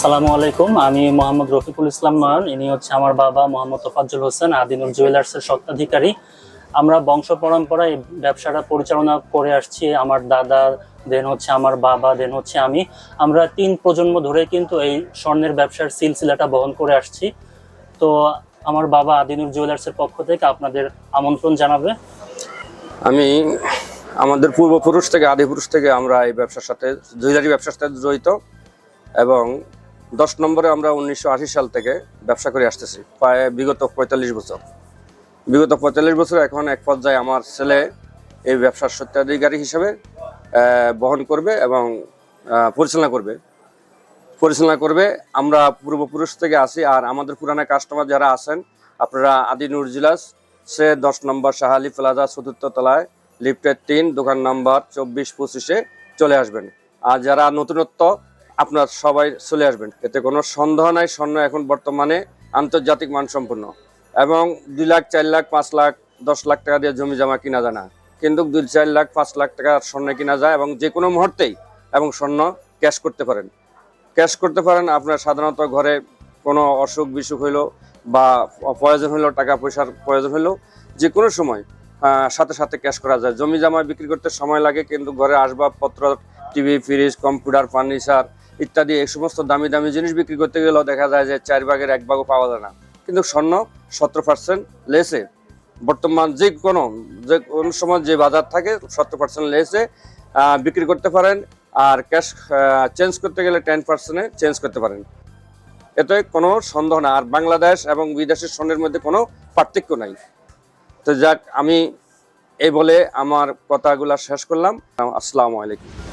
আসসালামু আলাইকুম। আমি মোহাম্মদ রফিকুল ইসলাম নয়ন। ইনি হচ্ছে আমার বাবা মোহাম্মদ তোফাজ্জল হোসেন, আদিনুর জুয়েলার্সের স্বত্বাধিকারী। আমরা বংশ পরম্পরায় ব্যবসাটা পরিচালনা করে আসছি। আমার দাদা, দেন হচ্ছে আমার বাবা, দেন হচ্ছে আমি। আমরা 3 প্রজন্ম ধরে কিন্তু এই স্বর্ণের ব্যবসার সিলসিলাটা বহন করে আসছি। তো আমার বাবা আদিনুর জুয়েলার্সের পক্ষ থেকে আপনাদের আমন্ত্রণ জানাবে। আমি আমাদের পূর্বপুরুষ থেকে আদিপুরুষ থেকে আমরা এই ব্যবসার সাথে জুয়েলারি ব্যবসার সাথে জড়িত এবং 10 নম্বরে আমরা 1980 সাল থেকে ব্যবসা করে আসতেছি, প্রায় বিগত 45 বছর। বিগত 45 বছর এখন এক পর্যায়ে আমার ছেলে এই ব্যবসার স্বত্বাধিকারী হিসেবে বহন করবে এবং পরিচালনা করবে। আমরা পূর্বপুরুষ থেকে আসি। আর আমাদের পুরানা কাস্টমার যারা আছেন, আপনারা আদিনুর জুয়েলার্স সে 10 নম্বর শাহালি প্লাজা 4th তলায় লিফটের 3 দোকান নাম্বার 24-25-এ চলে আসবেন। আর যারা নতুনত্ব আপনার সবাই চলে আসবেন, এতে কোনো সন্দেহ নাই। স্বর্ণ এখন বর্তমানে আন্তর্জাতিক মানসম্পন্ন এবং 2 লাখ 4 লাখ 5 লাখ 10 লাখ টাকা দিয়ে জমি জমা কিনা যায় না, কিন্তু 2-4 লাখ 5 লাখ টাকার স্বর্ণ কিনা যায় এবং যে কোনো মুহূর্তেই এবং স্বর্ণ ক্যাশ করতে পারেন। আপনার সাধারণত ঘরে কোনো অসুখ বিসুখ হইলো বা প্রয়োজন হইলো, টাকা পয়সার প্রয়োজন হইলো, যে কোনো সময় সাথে সাথে ক্যাশ করা যায়। জমি জমা বিক্রি করতে সময় লাগে, কিন্তু ঘরে আসবাবপত্র, টিভি, ফ্রিজ, কম্পিউটার, ফার্নিচার ইত্যাদি এই সমস্ত দামি দামি জিনিস বিক্রি করতে গেলেও দেখা যায় যে 4 ভাগের 1 ভাগও পাওয়া যায় না। কিন্তু স্বর্ণ 17% লেসে বর্তমান যে কোনো সময় যে বাজার থাকে 17% লেসে বিক্রি করতে পারেন। আর ক্যাশ চেঞ্জ করতে গেলে 10%-এ চেঞ্জ করতে পারেন। এতে কোনো সন্দেহ না। আর বাংলাদেশ এবং বিদেশের স্বর্ণের মধ্যে কোনো পার্থক্য নাই। তো যাক, আমি এই বলে আমার কথাগুলো শেষ করলাম। আসসালামু আলাইকুম।